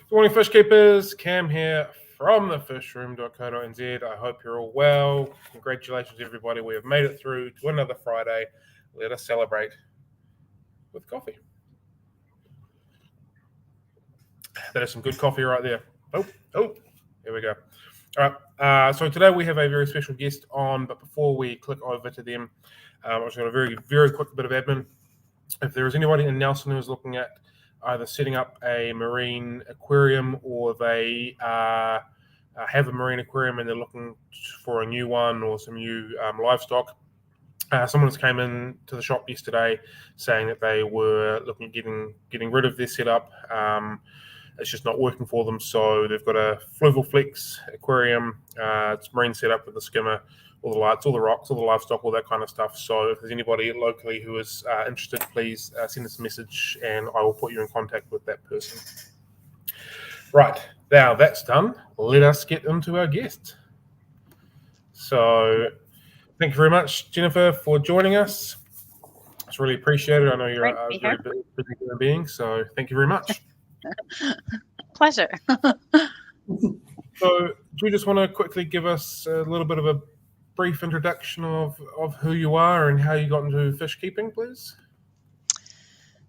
Good morning, fish keepers. Cam here from thefishroom.co.nz. I hope you're all well. Congratulations, everybody. We have made it through to another Friday. Let us celebrate with coffee. That is some good coffee right there. Oh, here we go. All right. So today we have a very special guest on, but before we click over to them, I just got a very, very quick bit of admin. If there is anybody in Nelson who is looking at either setting up a marine aquarium or they have a marine aquarium and they're looking for a new one or some new livestock, someone just came in to the shop yesterday saying that they were looking at getting rid of their setup. It's just not working for them, so they've got a Fluval Flex aquarium. It's marine setup with the skimmer, all the lights, all the rocks, all the livestock, all that kind of stuff. So if there's anybody locally who is interested, please send us a message and I will put you in contact with that person. Right, now that's done. Let us get into our guest. So thank you very much, Jennifer, for joining us. It's really appreciated. I know you're a very busy human being, so thank you very much. Pleasure. So do you just want to quickly give us a little bit of a brief introduction of who you are and how you got into fish keeping, please?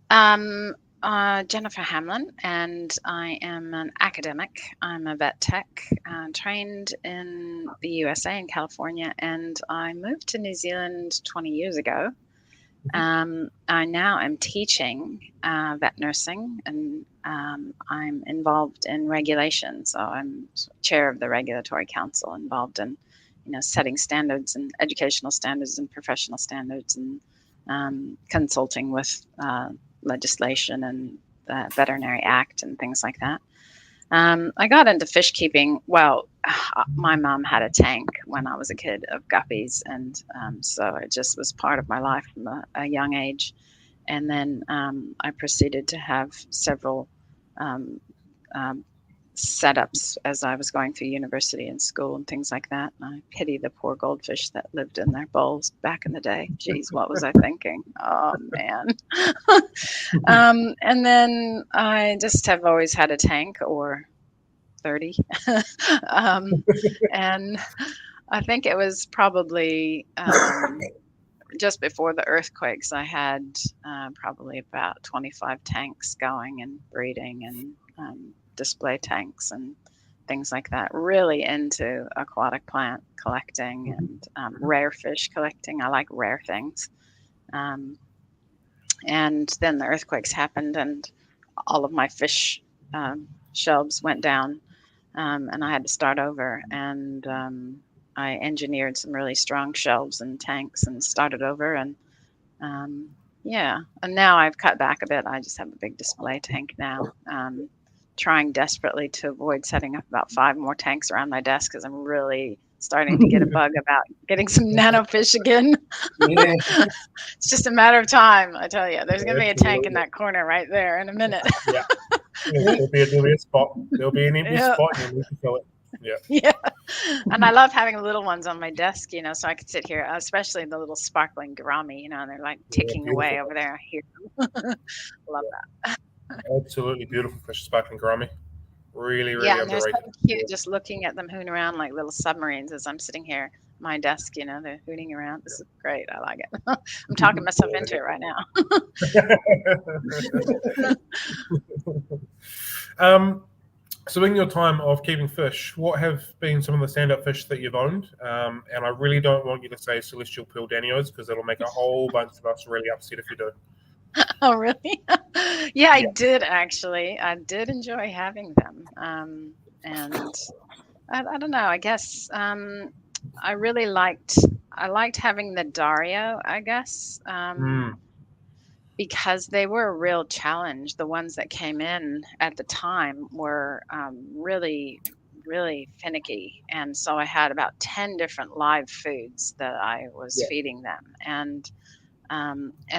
Jennifer Hamlin, and I am an academic. I'm a vet tech, trained in the USA in California, and I moved to New Zealand 20 years ago. I now am teaching vet nursing, and I'm involved in regulation. So I'm chair of the Regulatory Council, involved in setting standards and educational standards and professional standards, and consulting with legislation and the Veterinary Act and things like that. I got into fish keeping. Well, my mom had a tank when I was a kid of guppies, and so it just was part of my life from a young age. And then I proceeded to have several setups as I was going through university and school and things like that. And I pity the poor goldfish that lived in their bowls back in the day. Geez, what was I thinking? Oh, man. And then I just have always had a tank, or 30. And I think it was probably just before the earthquakes, I had probably about 25 tanks going and breeding and display tanks and things like that. Really into aquatic plant collecting and rare fish collecting. I like rare things. And then the earthquakes happened and all of my fish shelves went down, and I had to start over. And I engineered some really strong shelves and tanks and started over. And and now I've cut back a bit. I just have a big display tank now. Trying desperately to avoid setting up about 5 more tanks around my desk because I'm really starting to get a bug about getting some nanofish again. Yeah. It's just a matter of time, I tell you. There's going to be a tank in that corner right there in a minute. Yeah. There'll be a spot. There'll be an empty spot and you need to fill it. Yeah. And I love having little ones on my desk, so I could sit here, especially the little sparkling gourami, and they're like ticking away over there. I hear them. Love that. Absolutely beautiful fish, sparkling gourami. Really, really and underrated. They're so cute, just looking at them hooning around like little submarines as I'm sitting here at my desk, they're hooting around. This is great. I like it. I'm talking myself into it right now. So in your time of keeping fish, what have been some of the standout fish that you've owned? And I really don't want you to say celestial pearl danios because it'll make a whole bunch of us really upset if you do. Oh, really? Yeah, I did actually. I did enjoy having them. And I don't know, I guess I really liked having the Dario, I guess, because they were a real challenge. The ones that came in at the time were really, really finicky. And so I had about 10 different live foods that I was feeding them. And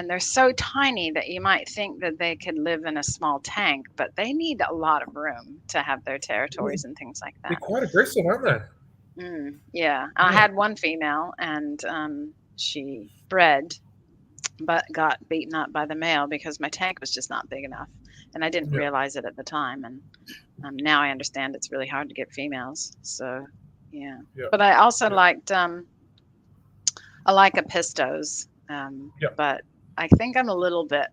they're so tiny that you might think that they could live in a small tank, but they need a lot of room to have their territories and things like that. They're quite aggressive, aren't they? Yeah. I had one female, and she bred, but got beaten up by the male because my tank was just not big enough. and I didn't Yeah. realize it at the time. And now I understand it's really hard to get females. So yeah, Yeah. but I also Yeah. liked I like Apistos, Yeah. but I think I'm a little bit,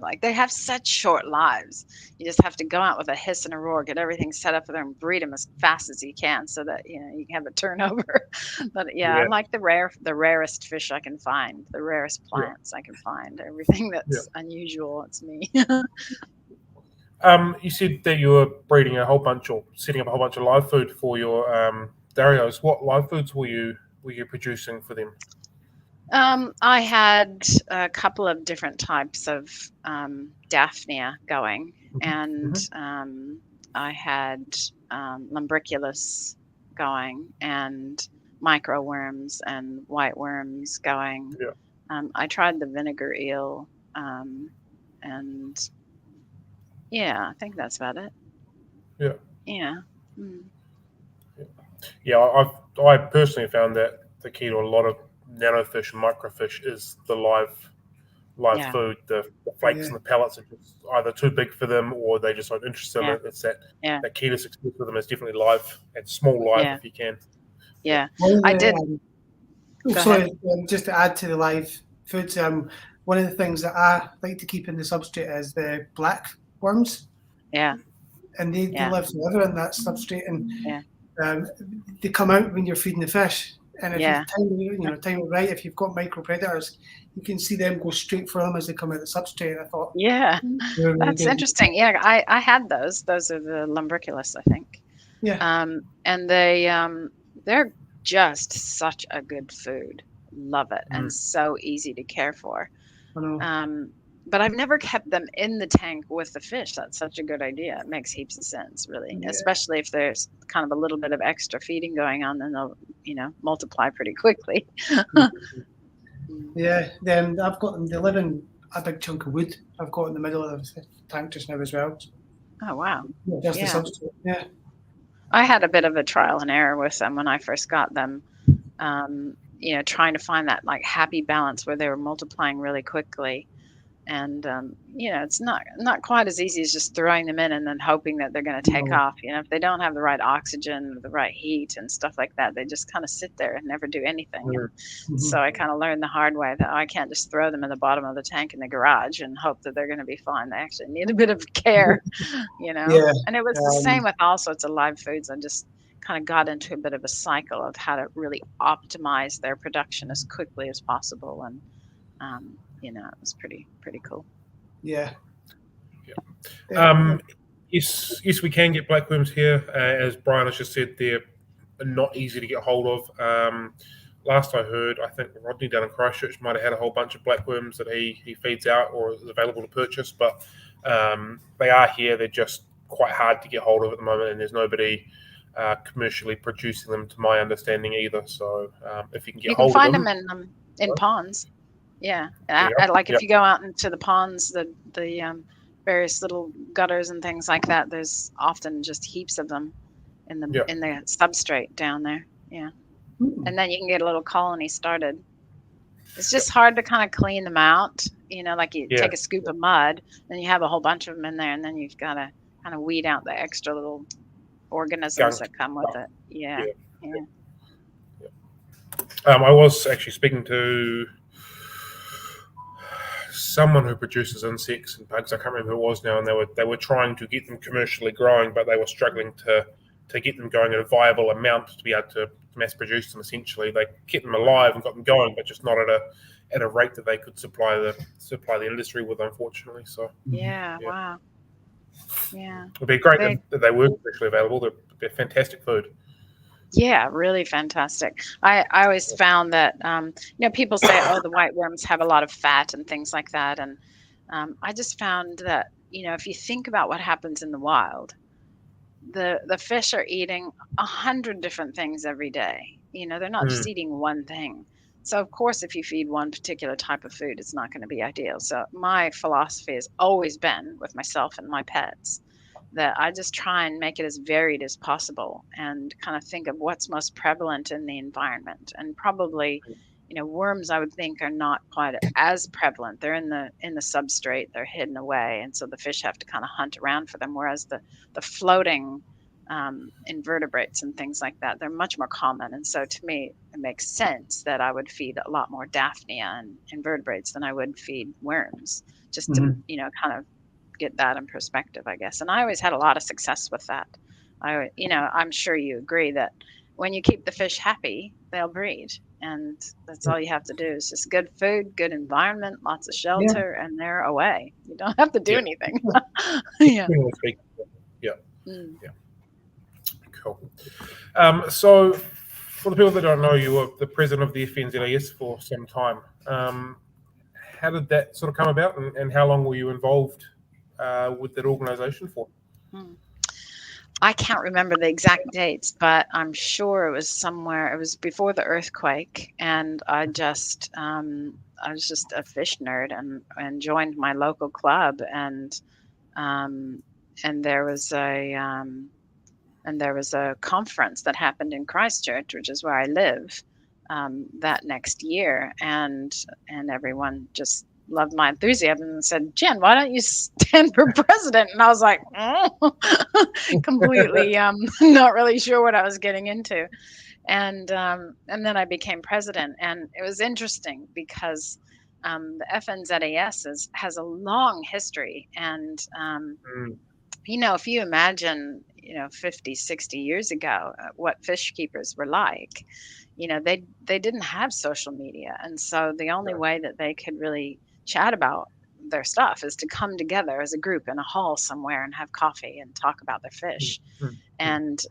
like they have such short lives. You just have to go out with a hiss and a roar, get everything set up for them, and breed them as fast as you can, so that you can have a turnover. But yeah, I Yeah. like the rarest fish I can find, the rarest Yeah. plants I can find. Everything Yeah. that's unusual, it's me. You said that you were breeding a whole bunch or setting up a whole bunch of live food for your Darios. What live foods were you producing for them? I had a couple of different types of Daphnia going, and I had Lumbriculus going, and microworms and white worms going. Yeah. I tried the vinegar eel, and yeah, I think that's about it. Yeah. Yeah. Mm. Yeah, I personally found that the key to a lot of nanofish and microfish is the live Yeah. food. The flakes and the pellets are just either too big for them or they just aren't interested in Yeah. it. It's that Yeah. key to success with them is definitely live and small live Yeah. if you can. Yeah. One of I the, did. Go sorry, ahead. just to add to the live foods, one of the things that I like to keep in the substrate is the black worms, Yeah. and they Yeah. live forever in that substrate, and Yeah. they come out when you're feeding the fish. And if Yeah. time it right, if you've got micro predators, you can see them go straight for them as they come out the substrate. I thought, Yeah. they were really That's good. interesting. Yeah, I had those. Those are the lumbriculus, I think. Yeah, And they're just such a good food. Love it, and so easy to care for. I know. But I've never kept them in the tank with the fish. That's such a good idea. It makes heaps of sense, really, Yeah. especially if there's kind of a little bit of extra feeding going on, then they'll, multiply pretty quickly. Yeah, then I've got them. They live in a big chunk of wood. I've got in the middle of the tank just now as well. Oh, wow. Just Yeah. the substrate. Yeah. I had a bit of a trial and error with them when I first got them. Trying to find that like happy balance where they were multiplying really quickly. And it's not quite as easy as just throwing them in and then hoping that they're going to take No. off. If they don't have the right oxygen, the right heat and stuff like that, they just kind of sit there and never do anything. And so I kind of learned the hard way that I can't just throw them in the bottom of the tank in the garage and hope that they're going to be fine. They actually need a bit of care, Yeah. And it was the same with all sorts of live foods. I just kind of got into a bit of a cycle of how to really optimize their production as quickly as possible. And, it was pretty cool. Yeah. Yes, we can get blackworms here. As Brian has just said, they're not easy to get hold of. Last I heard, I think Rodney down in Christchurch might have had a whole bunch of blackworms that he feeds out or is available to purchase, but they are here. They're just quite hard to get hold of at the moment, and there's nobody commercially producing them, to my understanding, either. So if you can get hold of them, you can find them in ponds. Yeah, Yep. If you go out into the ponds, the various little gutters and things like that, there's often just heaps of them in the substrate down there. Yeah, and then you can get a little colony started. It's just hard to kind of clean them out. Like you take a scoop of mud, then you have a whole bunch of them in there, and then you've got to kind of weed out the extra little organisms that come with it. Yeah. I was actually speaking to someone who produces insects and bugs. I can't remember who it was now, and they were trying to get them commercially growing, but they were struggling to get them going at a viable amount to be able to mass produce them. Essentially, they kept them alive and got them going, but just not at a rate that they could supply the industry with, unfortunately. So Wow. Yeah, it'd be great that they were commercially available. They're fantastic food. Yeah, really fantastic. I always found that people say, oh, the white worms have a lot of fat and things like that, and I just found that if you think about what happens in the wild, the fish are eating 100 different things every day. They're not just eating one thing. So of course, if you feed one particular type of food, it's not going to be ideal. So my philosophy has always been with myself and my pets that I just try and make it as varied as possible and kind of think of what's most prevalent in the environment. And probably, worms, I would think, are not quite as prevalent. They're in the substrate, they're hidden away, and so the fish have to kind of hunt around for them. Whereas the floating invertebrates and things like that, they're much more common. And so to me, it makes sense that I would feed a lot more Daphnia and invertebrates than I would feed worms, just to kind of get that in perspective, I guess. And I always had a lot of success with that. I'm sure you agree that when you keep the fish happy, they'll breed. And that's all you have to do is just good food, good environment, lots of shelter, and they're away. You don't have to do anything. Yeah. Yeah. Yeah. Cool. So for the people that don't know, you were the president of the FNZAS for some time. How did that sort of come about, and how long were you involved with that organization for? I can't remember the exact dates, but I'm sure it was before the earthquake, and I was just a fish nerd and joined my local club, and there was a conference that happened in Christchurch, which is where I live, that next year, and everyone just loved my enthusiasm and said, "Jen, why don't you stand for president?" And I was like, completely not really sure what I was getting into. And then I became president, and it was interesting because the FNZAS has a long history, and if you imagine 50, 60 years ago what fish keepers were like, they didn't have social media, and so the only way that they could really chat about their stuff is to come together as a group in a hall somewhere and have coffee and talk about their fish. And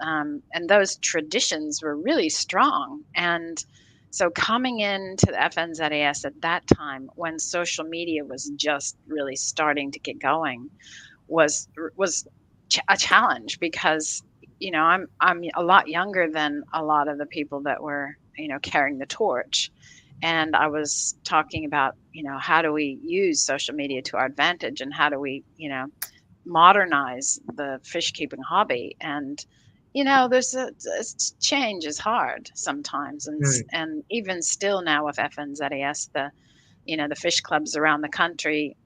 those traditions were really strong. And so coming into the FNZAS at that time, when social media was just really starting to get going, was a challenge, because I'm a lot younger than a lot of the people that were carrying the torch. And I was talking about, how do we use social media to our advantage, and how do we, modernize the fish keeping hobby. And, change is hard sometimes. And even still now with FNZAS, the fish clubs around the country,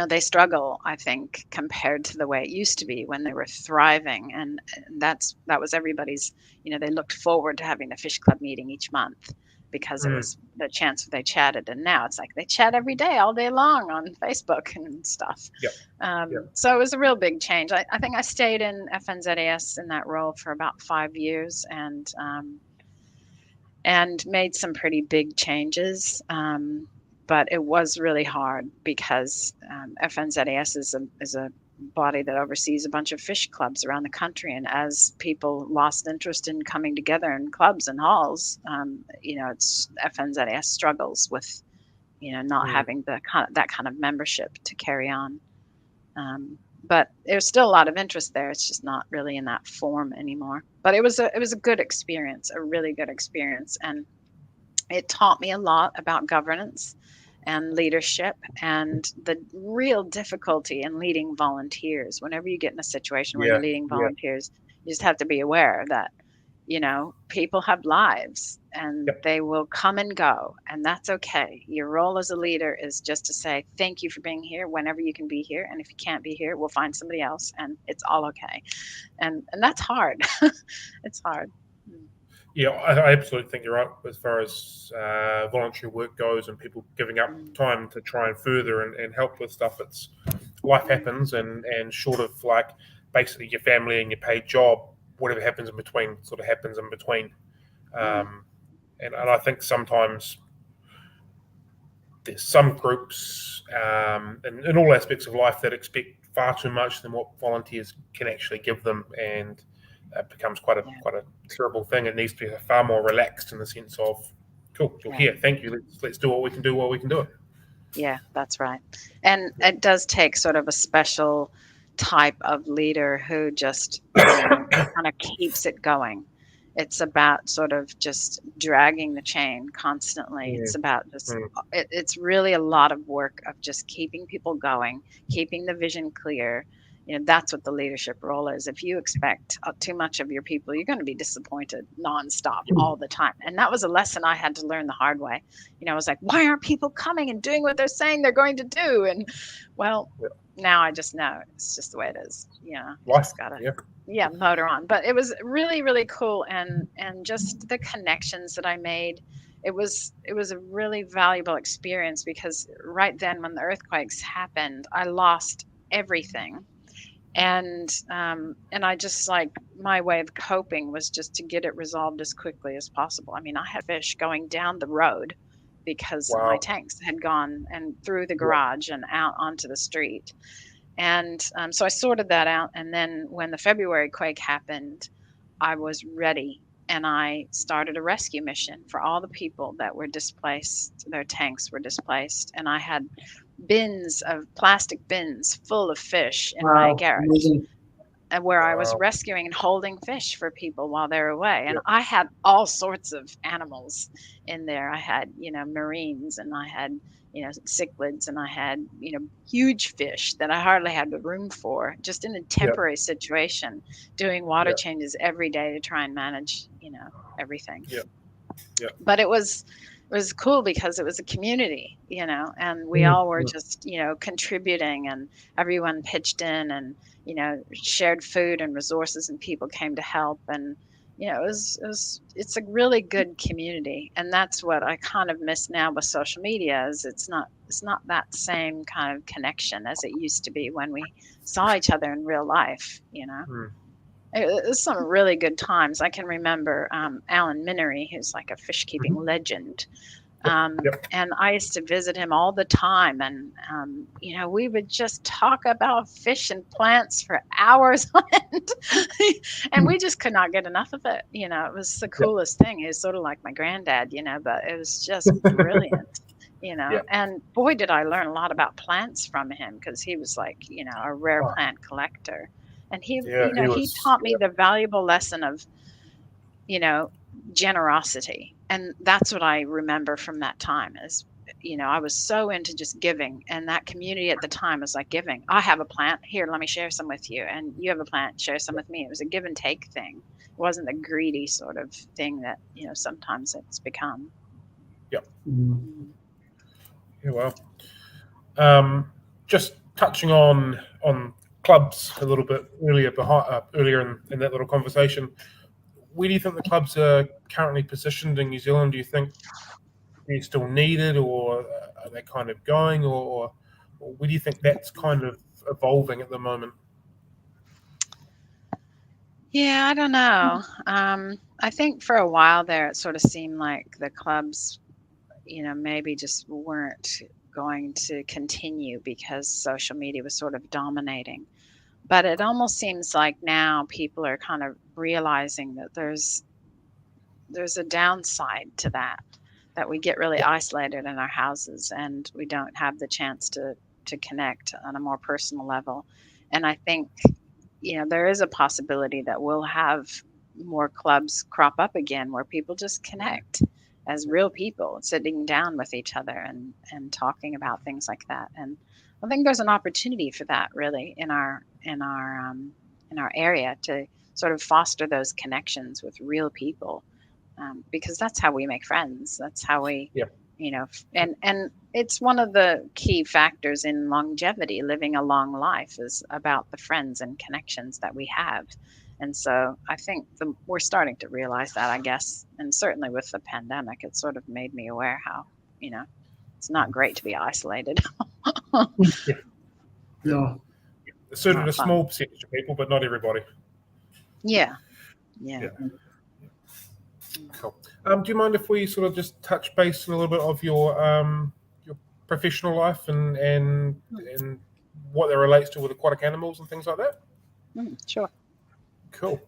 they struggle, I think, compared to the way it used to be when they were thriving. And that was everybody's, they looked forward to having the fish club meeting each month, because it was the chance that they chatted. And now it's like they chat every day, all day long on Facebook and stuff. So it was a real big change. I think I stayed in FNZAS in that role for about 5 years, and made some pretty big changes. But it was really hard because FNZAS is a body that oversees a bunch of fish clubs around the country. And as people lost interest in coming together in clubs and halls, it's FNZAS struggles with, not having that kind of membership to carry on. But there's still a lot of interest there. It's just not really in that form anymore. But it was a good experience, a really good experience. And it taught me a lot about governance and leadership, and the real difficulty in leading volunteers. Whenever you get in a situation where you're leading volunteers, you just have to be aware that, people have lives, and they will come and go, and that's okay. Your role as a leader is just to say, thank you for being here whenever you can be here. And if you can't be here, we'll find somebody else, and it's all okay. And that's hard. It's hard. Yeah, I absolutely think you're right as far as voluntary work goes, and people giving up time to try and further and help with stuff. It's life happens, and short of like basically your family and your paid job, whatever happens in between sort of happens in between. And I think sometimes there's some groups in all aspects of life that expect far too much than what volunteers can actually give them, and it becomes quite a terrible thing. It needs to be far more relaxed in the sense of, cool, you're here, thank you, let's do what we can do while we can do it. Yeah, that's right. And it does take sort of a special type of leader who just kind of keeps it going. It's about sort of just dragging the chain constantly. It's about just, it's really a lot of work of just keeping people going, keeping the vision clear, that's what the leadership role is. If you expect too much of your people, you're going to be disappointed nonstop all the time. And that was a lesson I had to learn the hard way. I was like, why aren't people coming and doing what they're saying they're going to do? And well, now I just know it's just the way it is. Life. Just gotta motor on. But it was really, really cool, and just the connections that I made. It was a really valuable experience, because right then when the earthquakes happened, I lost everything. And I just, like, my way of coping was just to get it resolved as quickly as possible. I mean, I had fish going down the road because my tanks had gone and through the garage and out onto the street. And so I sorted that out. And then when the February quake happened, I was ready. And I started a rescue mission for all the people that were displaced. Their tanks were displaced. And I had plastic bins full of fish in my garage, where I was rescuing and holding fish for people while they were away. And I had all sorts of animals in there. I had, marines, and I had, cichlids, and I had, huge fish that I hardly had the room for, just in a temporary situation, doing water changes every day to try and manage, everything. But it was cool because it was a community, and we all were just, contributing, and everyone pitched in, and, shared food and resources, and people came to help. And, it's a really good community. And that's what I kind of miss now with social media, is it's not that same kind of connection as it used to be when we saw each other in real life, It was some really good times. I can remember Alan Minery, who's like a fish keeping legend. And I used to visit him all the time. And, we would just talk about fish and plants for hours on end. And we just could not get enough of it. It was the coolest thing. He was sort of like my granddad, but it was just brilliant. And boy, did I learn a lot about plants from him, because he was like, a rare plant collector. And he taught me the valuable lesson of, generosity. And that's what I remember from that time is, I was so into just giving, and that community at the time was like giving. I have a plant here, let me share some with you. And you have a plant, share some with me. It was a give and take thing. It wasn't a greedy sort of thing that, sometimes it's become. Yeah. Yeah, well, just touching on clubs a little bit earlier in that little conversation. Where do you think the clubs are currently positioned in New Zealand? Do you think they're still needed, or are they kind of going, or where do you think that's kind of evolving at the moment? Yeah, I don't know. I think for a while there, it sort of seemed like the clubs, maybe just weren't going to continue because social media was sort of dominating. But it almost seems like now people are kind of realizing that there's a downside to that we get really isolated in our houses, and we don't have the chance to connect on a more personal level. And I think, there is a possibility that we'll have more clubs crop up again, where people just connect as real people, sitting down with each other and talking about things like that. And I think there's an opportunity for that, really, in our area, to sort of foster those connections with real people, because that's how we make friends. That's how we, and it's one of the key factors in longevity. Living a long life is about the friends and connections that we have. And so I think we're starting to realize that, I guess, and certainly with the pandemic, it sort of made me aware how, it's not great to be isolated. No. Certainly a small percentage of people, but not everybody. Yeah. Cool. Do you mind if we sort of just touch base on a little bit of your professional life and what that relates to with aquatic animals and things like that? Sure. Cool.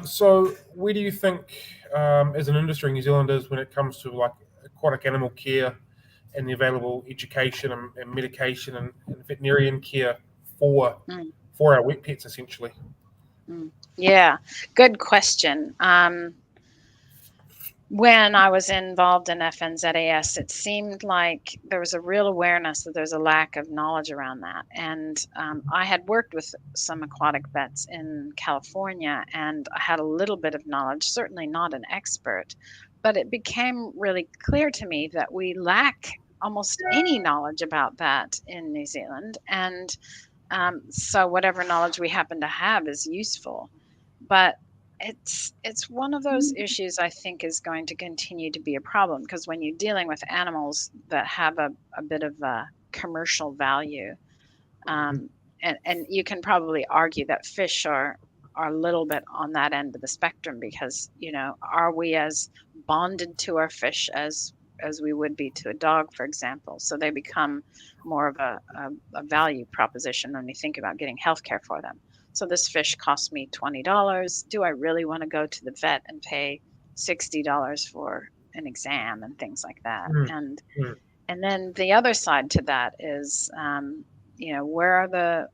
So where do you think, as an industry in New Zealand, is when it comes to like aquatic animal care and the available education and medication and veterinarian care for our wet pets, essentially? Yeah, good question. when I was involved in FNZAS, it seemed like there was a real awareness that there's a lack of knowledge around that. And I had worked with some aquatic vets in California, and I had a little bit of knowledge, certainly not an expert, but it became really clear to me that we lack almost any knowledge about that in New Zealand. And so whatever knowledge we happen to have is useful. But it's one of those issues I think is going to continue to be a problem, because when you're dealing with animals that have a bit of a commercial value, and you can probably argue that fish are a little bit on that end of the spectrum, because are we as bonded to our fish as we would be to a dog, for example? So they become more of a value proposition when we think about getting health care for them. So this fish cost me $20. Do I really want to go to the vet and pay $60 for an exam and things like that? And then the other side to that is, where are the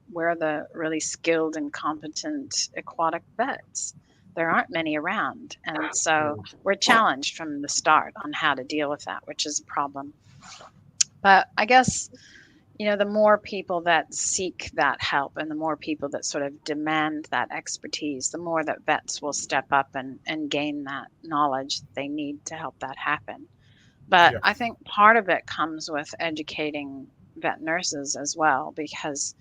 really skilled and competent aquatic vets? There aren't many around, and so we're challenged from the start on how to deal with that, which is a problem. But I guess the more people that seek that help and the more people that sort of demand that expertise, the more that vets will step up and gain that knowledge they need to help that happen. But I think part of it comes with educating vet nurses as well, because,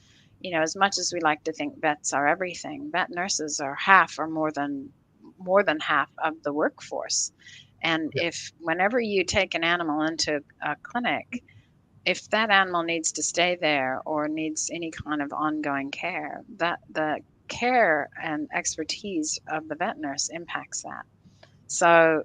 as much as we like to think vets are everything, vet nurses are half or more than half of the workforce. And if whenever you take an animal into a clinic, if that animal needs to stay there or needs any kind of ongoing care, that the care and expertise of the vet nurse impacts that. So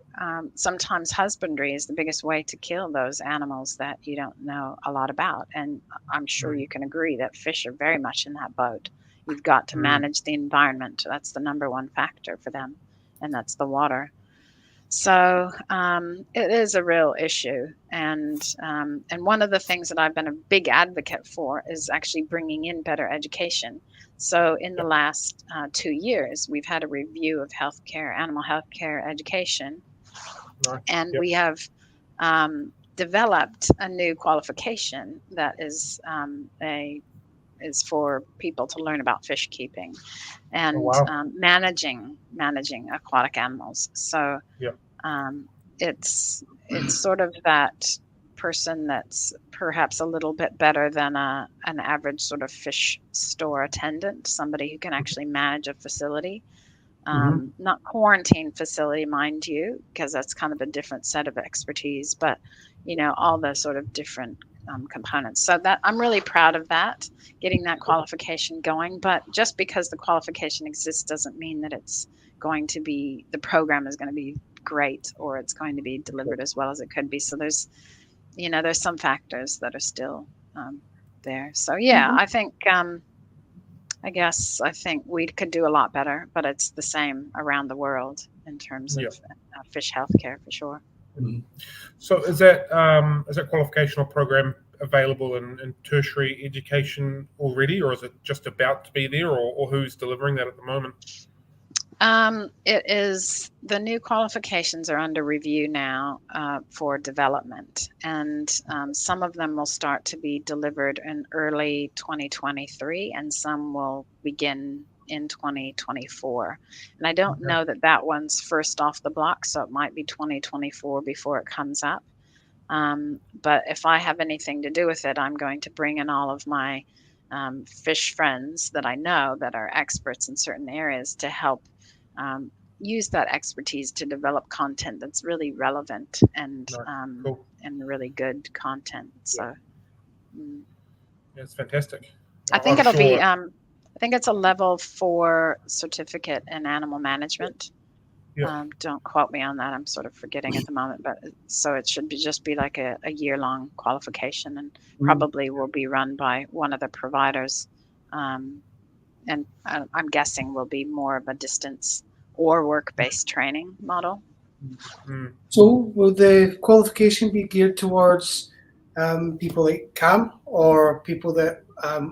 sometimes husbandry is the biggest way to kill those animals that you don't know a lot about. And I'm sure you can agree that fish are very much in that boat. You've got to manage the environment. That's the number one factor for them, and that's the water. So it is a real issue, and one of the things that I've been a big advocate for is actually bringing in better education. So in the last 2 years, we've had a review of healthcare, animal healthcare education, and we have developed a new qualification that is for people to learn about fish keeping and managing aquatic animals. So it's sort of that person that's perhaps a little bit better than an average sort of fish store attendant, somebody who can actually manage a facility, not quarantine facility, mind you, because that's kind of a different set of expertise, but all the sort of different components. So that I'm really proud of that, getting that qualification going. But just because the qualification exists doesn't mean that the program is going to be great, or it's going to be delivered as well as it could be. So there's some factors that are still there. So I think I think we could do a lot better, but it's the same around the world in terms of fish healthcare for sure. So is that qualificational program available in tertiary education already, or is it just about to be there, or who's delivering that at the moment? It is, the new qualifications are under review now for development, and some of them will start to be delivered in early 2023, and some will begin in 2024. And I don't know that one's first off the block, so it might be 2024 before it comes up. But if I have anything to do with it, I'm going to bring in all of my fish friends that I know that are experts in certain areas to help use that expertise to develop content that's really relevant and really good content. So it's fantastic. I think it'll be I think it's a level 4 certificate in animal management. Don't quote me on that. I'm sort of forgetting at the moment, but so it should just be like a year-long qualification, and probably will be run by one of the providers. And I'm guessing will be more of a distance or work-based training model. So will the qualification be geared towards people like Cam, or people that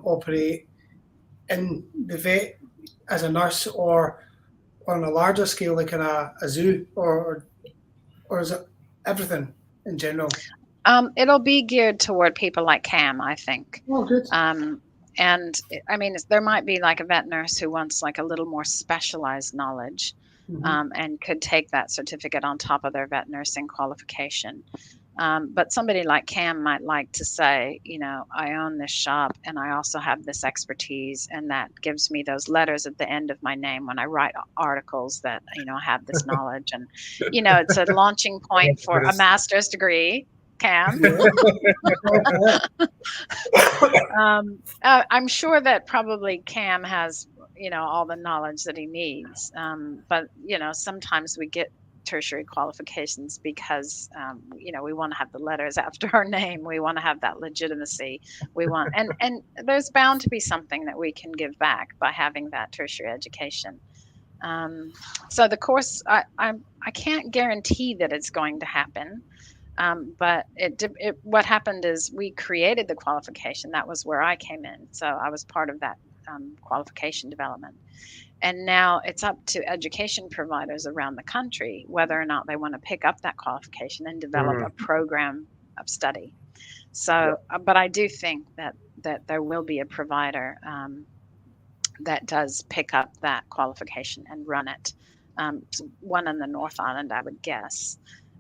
operate in the vet as a nurse, or on a larger scale like in a zoo, or or is it everything in general? It'll be geared toward people like Cam, I think. Oh, good. And I mean, there might be like a vet nurse who wants like a little more specialized knowledge, and could take that certificate on top of their vet nursing qualification. But somebody like Cam might like to say, I own this shop and I also have this expertise, and that gives me those letters at the end of my name when I write articles that, I have this knowledge. And, it's a launching point for a master's degree, Cam. I'm sure that probably Cam has, all the knowledge that he needs. But, sometimes we get tertiary qualifications because we want to have the letters after our name. We want to have that legitimacy. We want and there's bound to be something that we can give back by having that tertiary education. So the course, I can't guarantee that it's going to happen, but what happened is we created the qualification. That was where I came in, so I was part of that qualification development. And now it's up to education providers around the country whether or not they want to pick up that qualification and develop a program of study. So, but I do think that there will be a provider that does pick up that qualification and run it. One in the North Island, I would guess.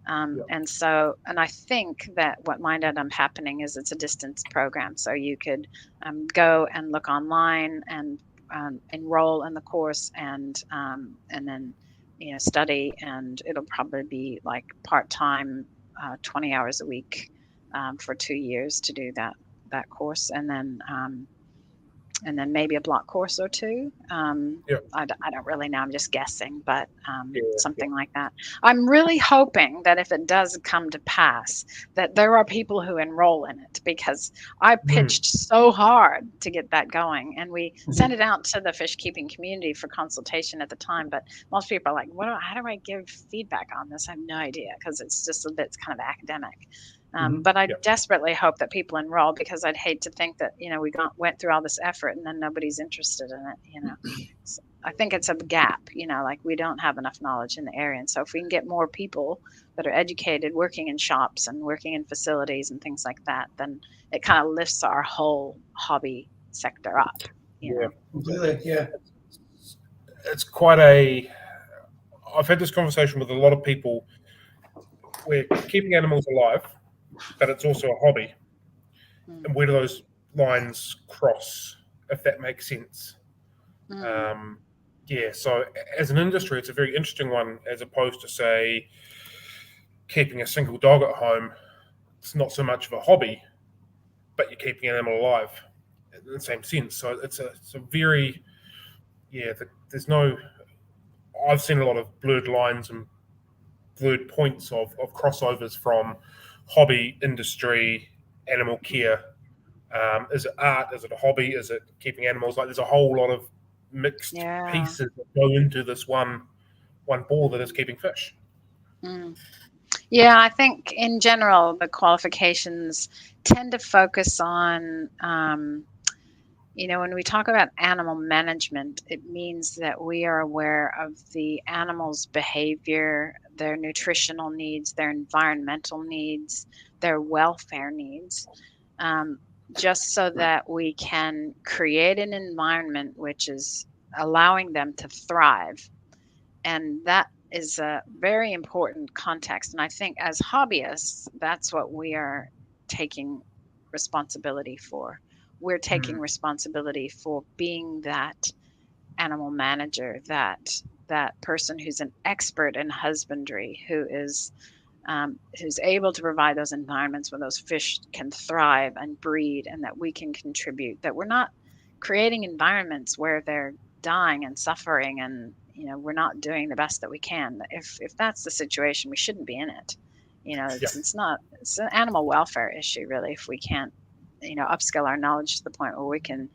And I think that what might end up happening is it's a distance program. So you could go and look online and enroll in the course and then study, and it'll probably be like part-time, 20 hours a week for 2 years to do that course, and then maybe a block course or two. I don't really know. I'm just guessing, but something like that. I'm really hoping that if it does come to pass, that there are people who enroll in it, because I pitched so hard to get that going, and we sent it out to the fish keeping community for consultation at the time. But most people are like, how do I give feedback on this? I have no idea, because it's just a bit kind of academic. But I desperately hope that people enroll, because I'd hate to think that, we went through all this effort and then nobody's interested in it, So I think it's a gap, like we don't have enough knowledge in the area. And so if we can get more people that are educated, working in shops and working in facilities and things like that, then it kind of lifts our whole hobby sector up. Completely, yeah. It's I've had this conversation with a lot of people where keeping animals alive, but it's also a hobby. And where do those lines cross, if that makes sense? So as an industry, it's a very interesting one, as opposed to, say, keeping a single dog at home. It's not so much of a hobby, but you're keeping an animal alive in the same sense. So it's a very, there's no, I've seen a lot of blurred lines and blurred points of crossovers from hobby, industry, animal care. Is it art? Is it a hobby? Is it keeping animals? Like, there's a whole lot of mixed pieces that go into this one ball that is keeping fish. Yeah, I think in general the qualifications tend to focus on, when we talk about animal management, it means that we are aware of the animal's behavior, their nutritional needs, their environmental needs, their welfare needs, just so that we can create an environment which is allowing them to thrive. And that is a very important context. And I think as hobbyists, that's what we are taking responsibility for. We're taking responsibility for being that animal manager, that person who's an expert in husbandry, who's able to provide those environments where those fish can thrive and breed, and that we can contribute, that we're not creating environments where they're dying and suffering, and we're not doing the best that we can. If that's the situation, we shouldn't be in it. It's an animal welfare issue, really, if we can't upskill our knowledge to the point where we can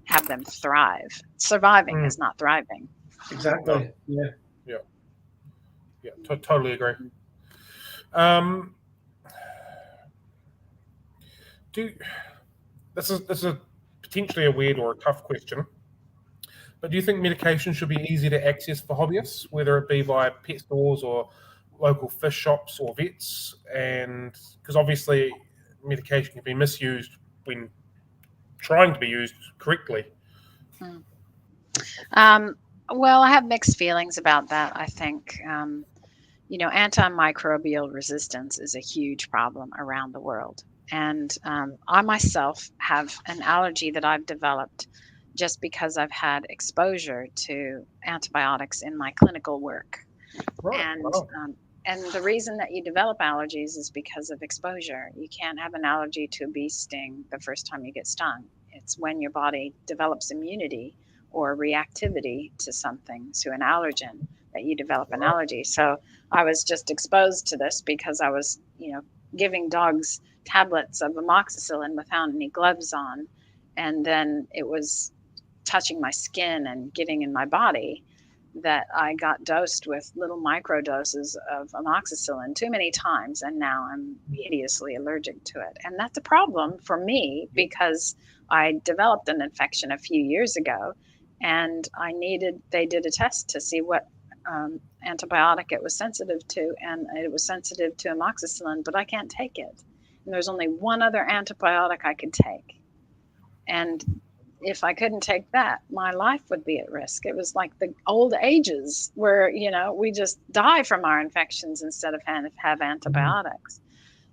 have them thrive. Surviving is not thriving. Exactly. Totally agree. This is potentially a weird or a tough question, but do you think medication should be easy to access for hobbyists, whether it be via pet stores or local fish shops or vets, and because obviously medication can be misused when trying to be used correctly. Well, I have mixed feelings about that. I think, antimicrobial resistance is a huge problem around the world. And I myself have an allergy that I've developed just because I've had exposure to antibiotics in my clinical work. Right. And Wow. and the reason that you develop allergies is because of exposure. You can't have an allergy to a bee sting the first time you get stung. It's when your body develops immunity or reactivity to something, to an allergen, that you develop an allergy. So I was just exposed to this because I was, giving dogs tablets of amoxicillin without any gloves on. And then it was touching my skin and getting in my body that I got dosed with little micro doses of amoxicillin too many times, and now I'm hideously allergic to it. And that's a problem for me because I developed an infection a few years ago, and they did a test to see what antibiotic it was sensitive to, and it was sensitive to amoxicillin, but I can't take it. And there's only one other antibiotic I could take. And if I couldn't take that, my life would be at risk. It was like the old ages where, we just die from our infections instead of have antibiotics.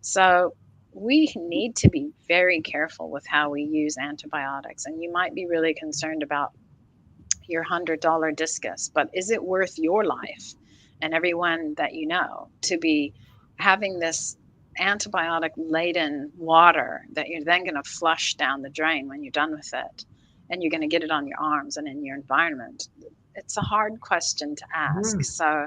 So we need to be very careful with how we use antibiotics. And you might be really concerned about your $100 discus, but is it worth your life and everyone that you know to be having this antibiotic laden water that you're then going to flush down the drain when you're done with it, and you're going to get it on your arms and in your environment? It's a hard question to ask. So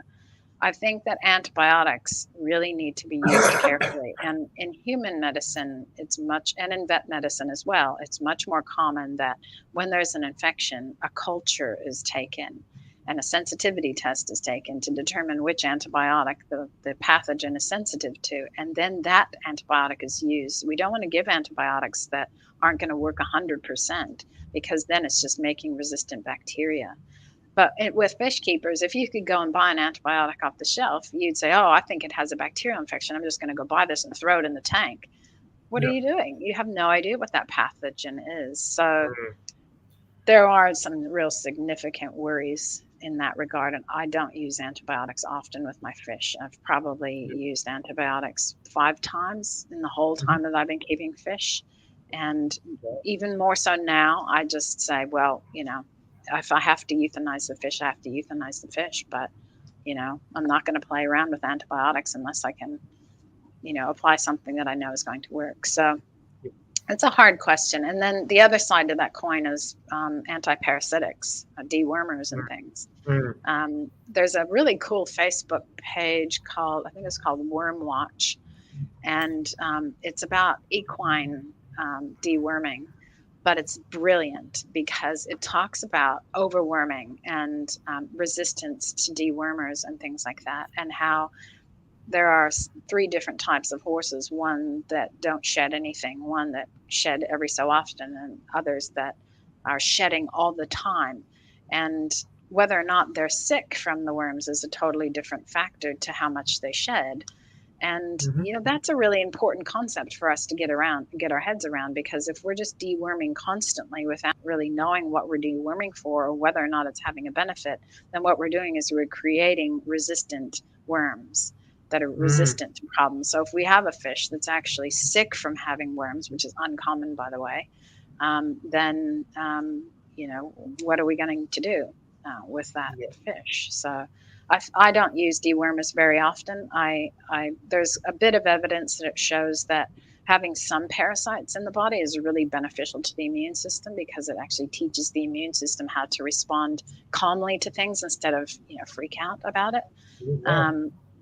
I think that antibiotics really need to be used carefully. And in human medicine, and in vet medicine as well, it's much more common that when there's an infection, a culture is taken and a sensitivity test is taken to determine which antibiotic the pathogen is sensitive to. And then that antibiotic is used. We don't want to give antibiotics that aren't going to work 100%, because then it's just making resistant bacteria. But with fish keepers, if you could go and buy an antibiotic off the shelf, you'd say, oh, I think it has a bacterial infection. I'm just going to go buy this and throw it in the tank. What are you doing? You have no idea what that pathogen is. So there are some real significant worries in that regard. And I don't use antibiotics often with my fish. I've probably used antibiotics 5 times in the whole time that I've been keeping fish. And even more so now, I just say, well, if I have to euthanize the fish, I have to euthanize the fish. But, I'm not going to play around with antibiotics unless I can, apply something that I know is going to work. So it's a hard question. And then the other side of that coin is antiparasitics, dewormers and things. There's a really cool Facebook page called Worm Watch. And it's about equine deworming. But it's brilliant because it talks about overworming and resistance to dewormers and things like that, and how there are 3 different types of horses: one that don't shed anything, one that shed every so often, and others that are shedding all the time. And whether or not they're sick from the worms is a totally different factor to how much they shed. And, that's a really important concept for us to get our heads around, because if we're just deworming constantly without really knowing what we're deworming for or whether or not it's having a benefit, then what we're doing is we're creating resistant worms that are resistant to problems. So if we have a fish that's actually sick from having worms, which is uncommon, by the way, then, what are we going to do with that fish? So I don't use dewormers very often. There's a bit of evidence that it shows that having some parasites in the body is really beneficial to the immune system, because it actually teaches the immune system how to respond calmly to things instead of freak out about it.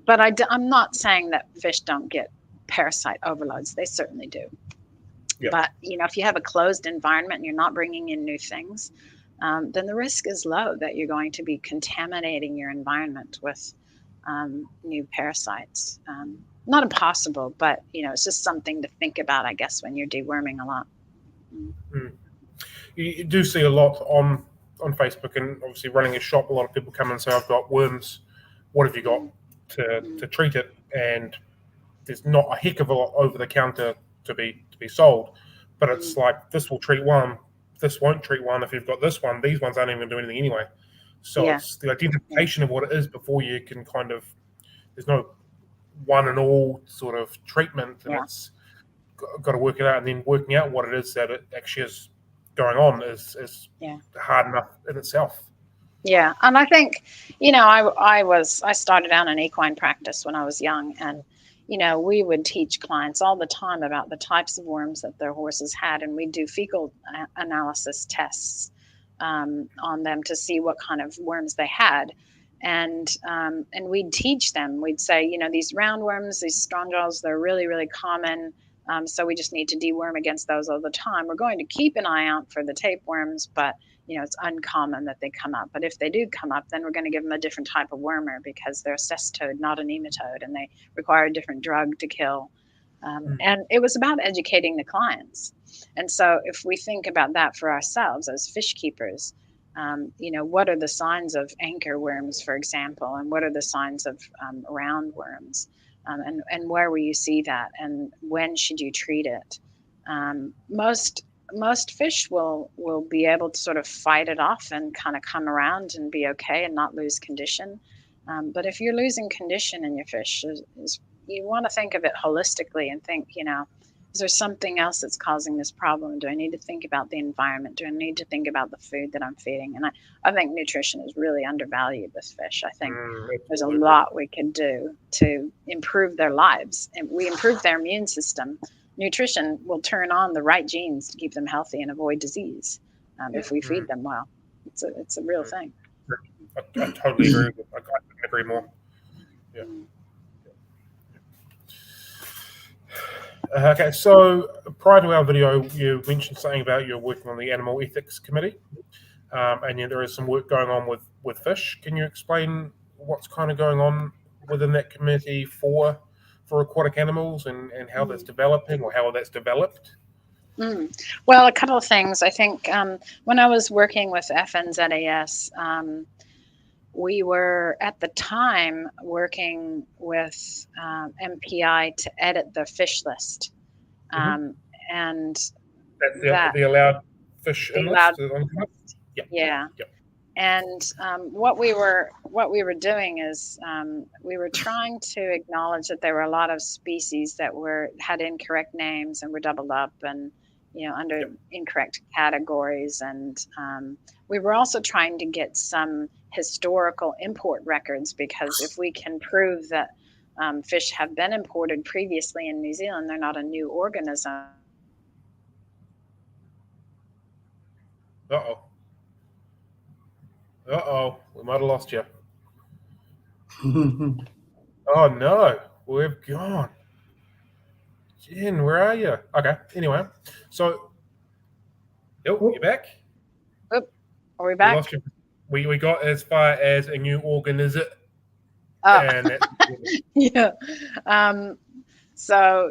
But I'm not saying that fish don't get parasite overloads. They certainly do. But if you have a closed environment and you're not bringing in new things, then the risk is low that you're going to be contaminating your environment with new parasites. Not impossible, but it's just something to think about, I guess, when you're deworming a lot. You do see a lot on Facebook, and obviously running a shop, a lot of people come and say, I've got worms. What have you got to treat it, and there's not a heck of a lot over the counter to be sold, but it's like this will treat one, this won't treat one. If you've got this one, these ones aren't even going to do anything anyway. So it's the identification of what it is before you can kind of, there's no one and all sort of treatment, and it's got to work it out, and then working out what it is that it actually is going on is hard enough in itself. Yeah, and I think, I started out in equine practice when I was young, and we would teach clients all the time about the types of worms that their horses had, and we'd do fecal analysis tests on them to see what kind of worms they had. And we'd teach them. We'd say, these roundworms, these strongylls, they're really, really common. So we just need to deworm against those all the time. We're going to keep an eye out for the tapeworms, but it's uncommon that they come up. But if they do come up, then we're going to give them a different type of wormer because they're a cestode, not a nematode, and they require a different drug to kill. And it was about educating the clients. And so if we think about that for ourselves as fish keepers, what are the signs of anchor worms, for example, and what are the signs of roundworms? And where will you see that, and when should you treat it? Most fish will be able to sort of fight it off and kind of come around and be okay and not lose condition. But if you're losing condition in your fish, you want to think of it holistically and think, is there something else that's causing this problem? Do I need to think about the environment? Do I need to think about the food that I'm feeding? And I think nutrition is really undervalued with fish. I think there's a lot we can do to improve their lives. And we improve their immune system. Nutrition will turn on the right genes to keep them healthy and avoid disease if we feed them well. It's a real thing. I totally agree with you. I couldn't agree more. Yeah. Okay, so prior to our video, you mentioned something about you're working on the Animal Ethics Committee, and there is some work going on with fish. Can you explain what's kind of going on within that committee for aquatic animals and how that's developing or how that's developed? Well, a couple of things. I think when I was working with FNZAS, we were at the time working with MPI to edit the fish list, and that's the allowed fish list. Yeah. And what we were doing is we were trying to acknowledge that there were a lot of species that had incorrect names and were doubled up and under incorrect categories, and we were also trying to get some historical import records, because if we can prove that fish have been imported previously in New Zealand, they're not a new organism. Uh-oh, we might have lost you. Oh no, we've gone. Jen, where are you? Okay, anyway, so you're back? Oop, are we back? We got as far as a new organism. Yeah. So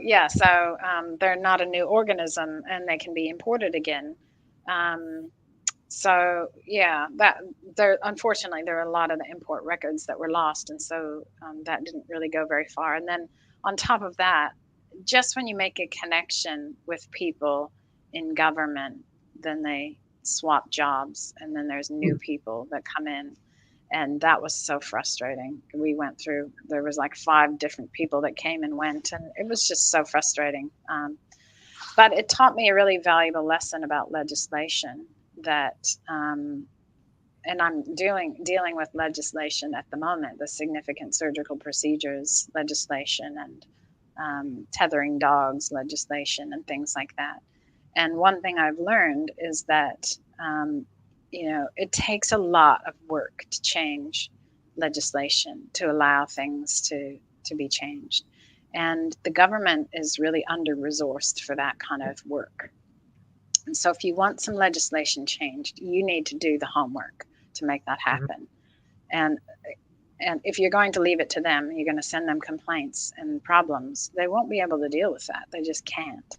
they're not a new organism and they can be imported again. Unfortunately there are a lot of the import records that were lost, and so that didn't really go very far. And then on top of that, just when you make a connection with people in government, then they swap jobs, and then there's new people that come in, and that was so frustrating. There was like 5 different people that came and went, and it was just so frustrating. But it taught me a really valuable lesson about legislation, that and I'm dealing with legislation at the moment, the significant surgical procedures legislation, and tethering dogs legislation and things like that. And one thing I've learned is that it takes a lot of work to change legislation, to allow things to be changed. And the government is really under-resourced for that kind of work. And so if you want some legislation changed, you need to do the homework to make that happen. And if you're going to leave it to them, you're going to send them complaints and problems, they won't be able to deal with that. They just can't.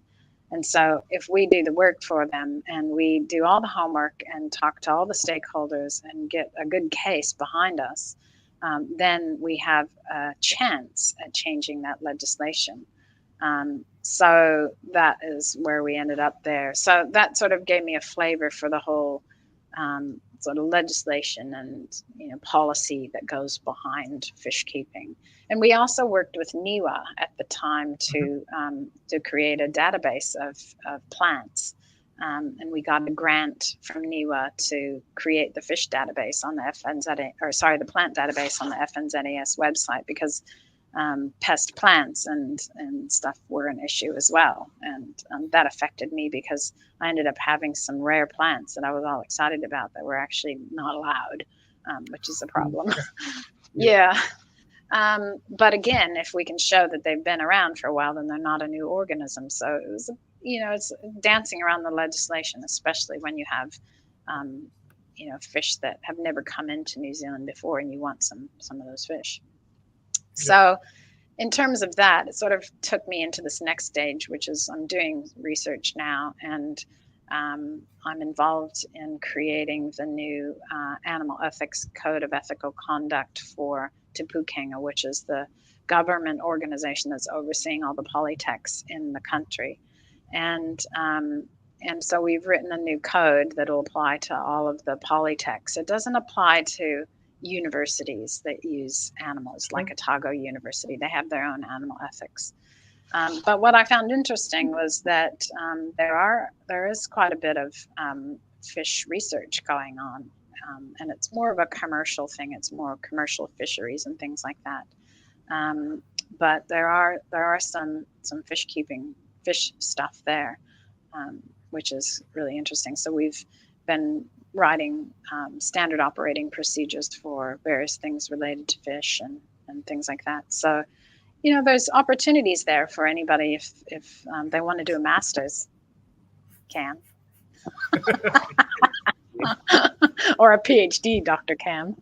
And so if we do the work for them and we do all the homework and talk to all the stakeholders and get a good case behind us, then we have a chance at changing that legislation. So that is where we ended up there. So that sort of gave me a flavor for the whole sort of legislation and policy that goes behind fish keeping. And we also worked with NIWA at the time to create a database of plants. And we got a grant from NIWA to create the fish database on the the plant database on the FNZAS website, because pest plants and stuff were an issue as well. And that affected me because I ended up having some rare plants that I was all excited about that were actually not allowed, which is a problem. Yeah. But again, if we can show that they've been around for a while, then they're not a new organism. So it was, it's dancing around the legislation, especially when you have, fish that have never come into New Zealand before, and you want some of those fish. So in terms of that, it sort of took me into this next stage, which is I'm doing research now, and I'm involved in creating the new Animal Ethics Code of Ethical Conduct for Te Pūkenga, which is the government organization that's overseeing all the polytechs in the country. And so we've written a new code that will apply to all of the polytechs. It doesn't apply to universities that use animals, like Otago University. They have their own animal ethics. But what I found interesting was that there is quite a bit of fish research going on, and it's more of a commercial thing. It's more commercial fisheries and things like that. But there are some fish stuff there, which is really interesting. So we've been writing standard operating procedures for various things related to fish and things like that. So, there's opportunities there for anybody if they want to do a master's, Cam. Or a PhD, Dr. Cam.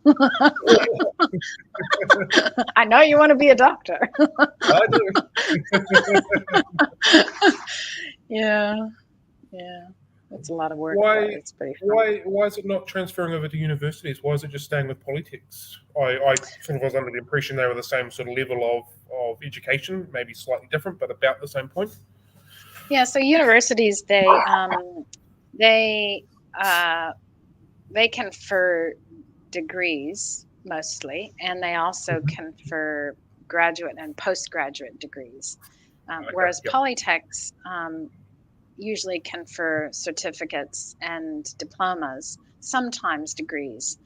I know you want to be a doctor. I do. Yeah. It's a lot of work. Why? It's pretty fun. Why is it not transferring over to universities? Why is it just staying with Polytechs? I sort of was under the impression they were the same sort of level of education, maybe slightly different, but about the same point. Yeah. So universities, they confer degrees mostly, and they also confer graduate and postgraduate degrees, whereas Polytechs usually confer certificates and diplomas, sometimes degrees.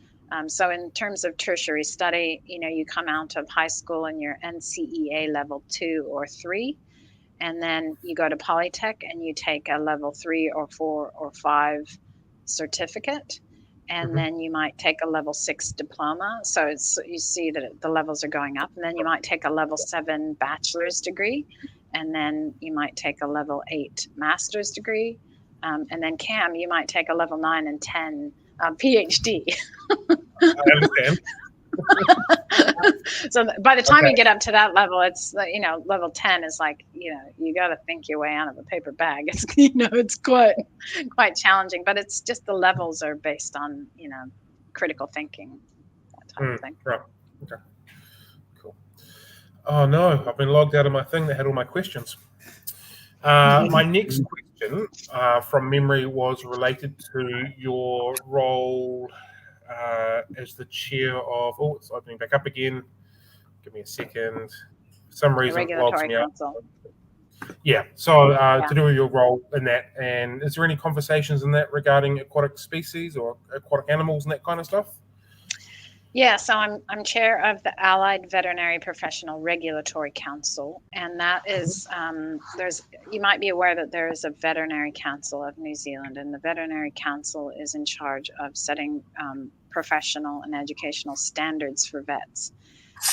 So in terms of tertiary study, you come out of high school and you're NCEA level 2 or 3, and then you go to Polytech and you take a level 3 or 4 or 5 certificate, and then you might take a level 6 diploma. So you see that the levels are going up, and then you might take a level 7 bachelor's degree, and then you might take a level 8 master's degree, and then Cam, you might take a level 9 and 10 PhD. I understand. So by the time you get up to that level, it's level 10 is like you got to think your way out of a paper bag. It's it's quite challenging, but it's just the levels are based on critical thinking, that type of thing. Right. Okay. Cool. Oh no, I've been logged out of my thing that had all my questions. My next question from memory was related to your role as the chair of. Oh, it's opening back up again. Give me a second. For some reason, it logs me out. Yeah. So to do with your role in that, and is there any conversations in that regarding aquatic species or aquatic animals and that kind of stuff? Yeah, so I'm chair of the Allied Veterinary Professional Regulatory Council, and that is you might be aware that there is a Veterinary Council of New Zealand, and the Veterinary Council is in charge of setting professional and educational standards for vets.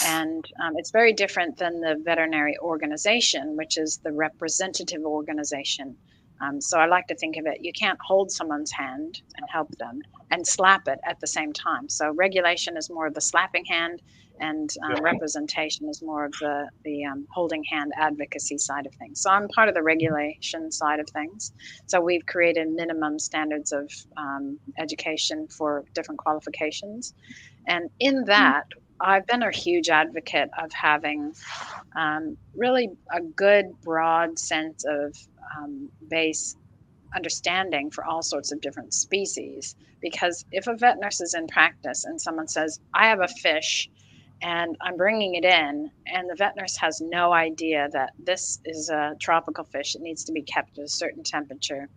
And it's very different than the veterinary organization, which is the representative organization. So I like to think of it, you can't hold someone's hand and help them and slap it at the same time. So regulation is more of the slapping hand, and representation is more of the holding hand advocacy side of things. So I'm part of the regulation side of things. So we've created minimum standards of education for different qualifications. And in that, I've been a huge advocate of having really a good broad sense of base understanding for all sorts of different species. Because if a vet nurse is in practice and someone says, I have a fish and I'm bringing it in, and the vet nurse has no idea that this is a tropical fish, it needs to be kept at a certain temperature.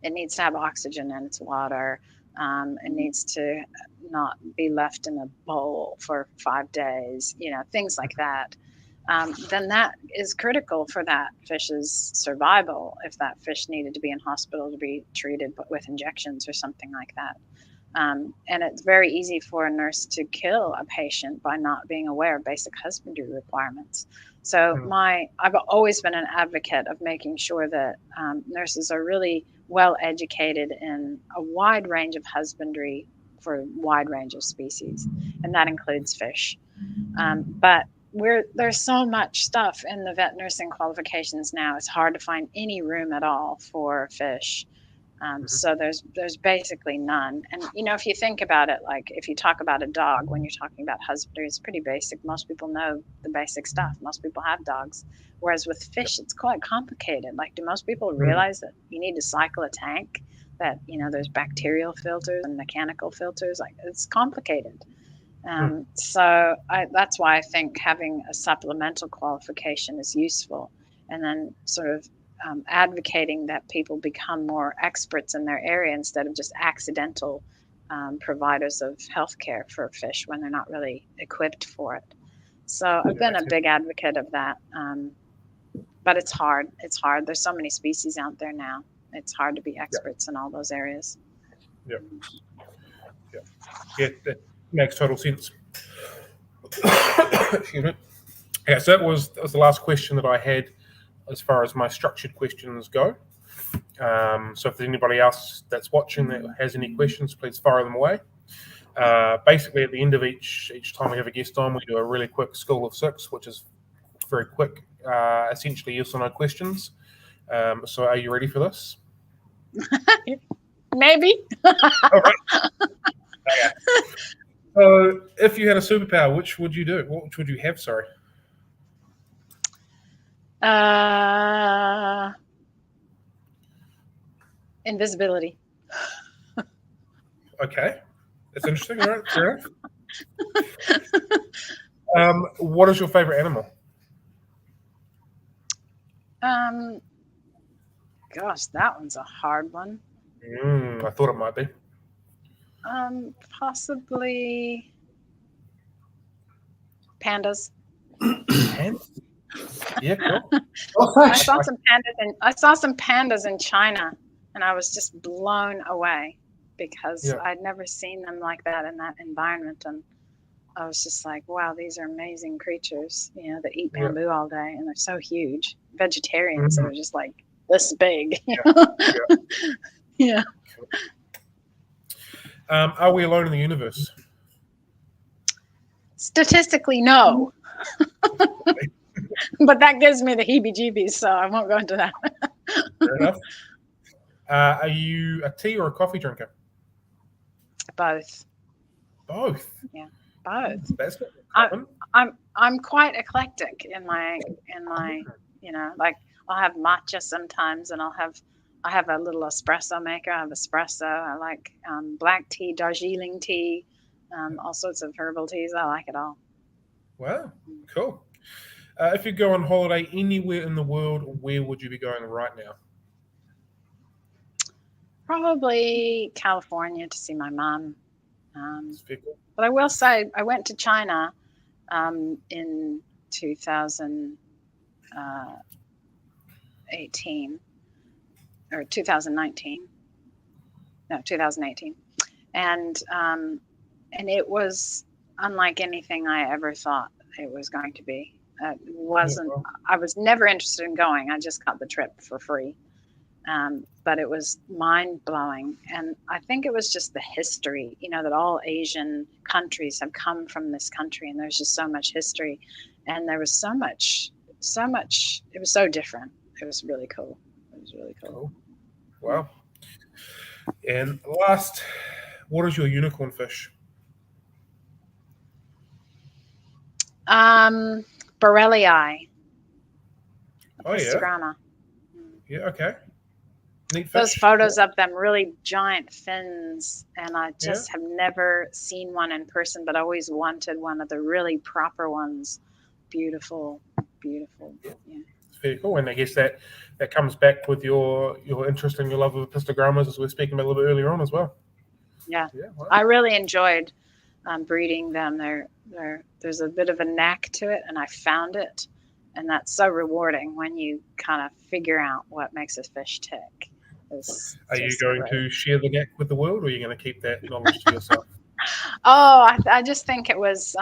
It needs to have oxygen in its water. It needs to not be left in a bowl for 5 days, things like that. Then that is critical for that fish's survival if that fish needed to be in hospital to be treated with injections or something like that. And it's very easy for a nurse to kill a patient by not being aware of basic husbandry requirements. So I've always been an advocate of making sure that nurses are really well educated in a wide range of husbandry for a wide range of species, and that includes fish. But there's so much stuff in the vet nursing qualifications now. It's hard to find any room at all for fish. So there's basically none. And if you think about it, like if you talk about a dog, when you're talking about husbandry, it's pretty basic. Most people know the basic stuff. Most people have dogs. Whereas with fish, it's quite complicated. Like, do most people realize that you need to cycle a tank? That there's bacterial filters and mechanical filters. Like, it's complicated. So that's why I think having a supplemental qualification is useful, and then sort of advocating that people become more experts in their area instead of just accidental providers of healthcare for fish when they're not really equipped for it. So I've been a big advocate of that, but it's hard. It's hard. There's so many species out there now. It's hard to be experts in all those areas. Yeah, that makes total sense. Excuse me. Yeah, so that was the last question that I had as far as my structured questions go. So if there's anybody else that's watching that has any questions, please fire them away. Basically, at the end of each time we have a guest on, we do a really quick school of six, which is very quick, essentially yes or no questions. So are you ready for this? Maybe. All right. Okay. So if you had a superpower, which would you do? Which would you have, sorry? Invisibility. Okay. That's interesting. All right, fair enough. What is your favorite animal? Gosh, that one's a hard one. I thought it might be. Possibly pandas. Pandas? Yeah, cool. I saw some pandas in China, and I was just blown away because I'd never seen them like that in that environment, and I was just like, wow, these are amazing creatures, that eat bamboo all day, and they're so huge. Vegetarians that are just like this big. Yeah. Cool. Are we alone in the universe? Statistically, no. But that gives me the heebie-jeebies, so I won't go into that. Fair enough. Are you a tea or a coffee drinker? Both. Both? Yeah, both. That's not common. I'm quite eclectic in my like I'll have matcha sometimes, and I have a little espresso maker. I have espresso. I like black tea, Darjeeling tea, all sorts of herbal teas. I like it all. Wow, cool. If you go on holiday anywhere in the world, where would you be going right now? Probably California to see my mom. But I will say I went to China in 2018 or 2019. No, 2018. And it was unlike anything I ever thought it was going to be. I was never interested in going. I just got the trip for free. But it was mind-blowing. And I think it was just the history, that all Asian countries have come from this country, and there's just so much history. And there was so much, it was so different. It was really cool. Cool. Wow. And last, what is your unicorn fish? Borellii. Oh, yeah. Pistograma. Yeah, okay. Neat Those fish. photos of them, really giant fins, and I just have never seen one in person, but I always wanted one of the really proper ones. Beautiful, beautiful. Yeah. It's very cool, and I guess that comes back with your interest and your love of pistogramas, as we were speaking about a little bit earlier on as well. Yeah, wow. I really enjoyed breeding them. There's a bit of a knack to it, and I found it, and that's so rewarding when you kind of figure out what makes a fish tick. Are you going to share the knack with the world, or are you going to keep that knowledge to yourself? I just think it was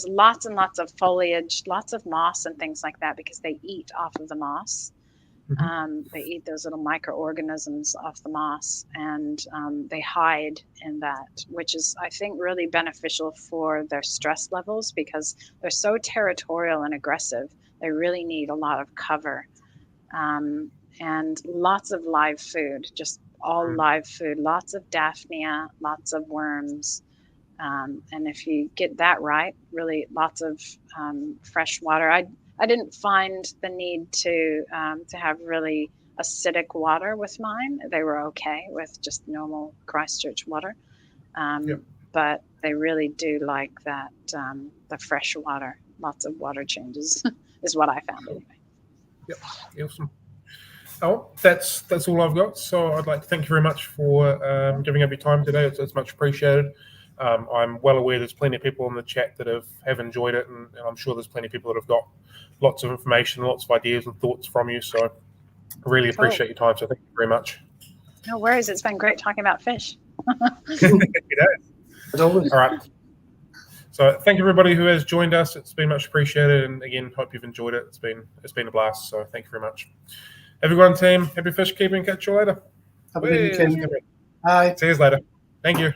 lots and lots of foliage, lots of moss and things like that, because they eat off of the moss. Mm-hmm. They eat those little microorganisms off the moss, and they hide in that, which is, I think, really beneficial for their stress levels, because they're so territorial and aggressive. They really need a lot of cover, and lots of live food, just all live food, lots of daphnia, lots of worms. And if you get that right, really lots of fresh water. I didn't find the need to have really acidic water with mine. They were okay with just normal Christchurch water. But they really do like that, the fresh water. Lots of water changes is what I found anyway. Yep, awesome. Oh, that's all I've got. So I'd like to thank you very much for giving up your time today. It's much appreciated. I'm well aware there's plenty of people in the chat that have enjoyed it, and I'm sure there's plenty of people that have got lots of information, lots of ideas and thoughts from you. So I really appreciate your time. So thank you very much. No worries. It's been great talking about fish. All right. So thank you everybody who has joined us. It's been much appreciated, and again, hope you've enjoyed it. It's been a blast. So thank you very much. Everyone, team, happy fish keeping. Catch you later. Have a good weekend. Bye. See you later. Thank you.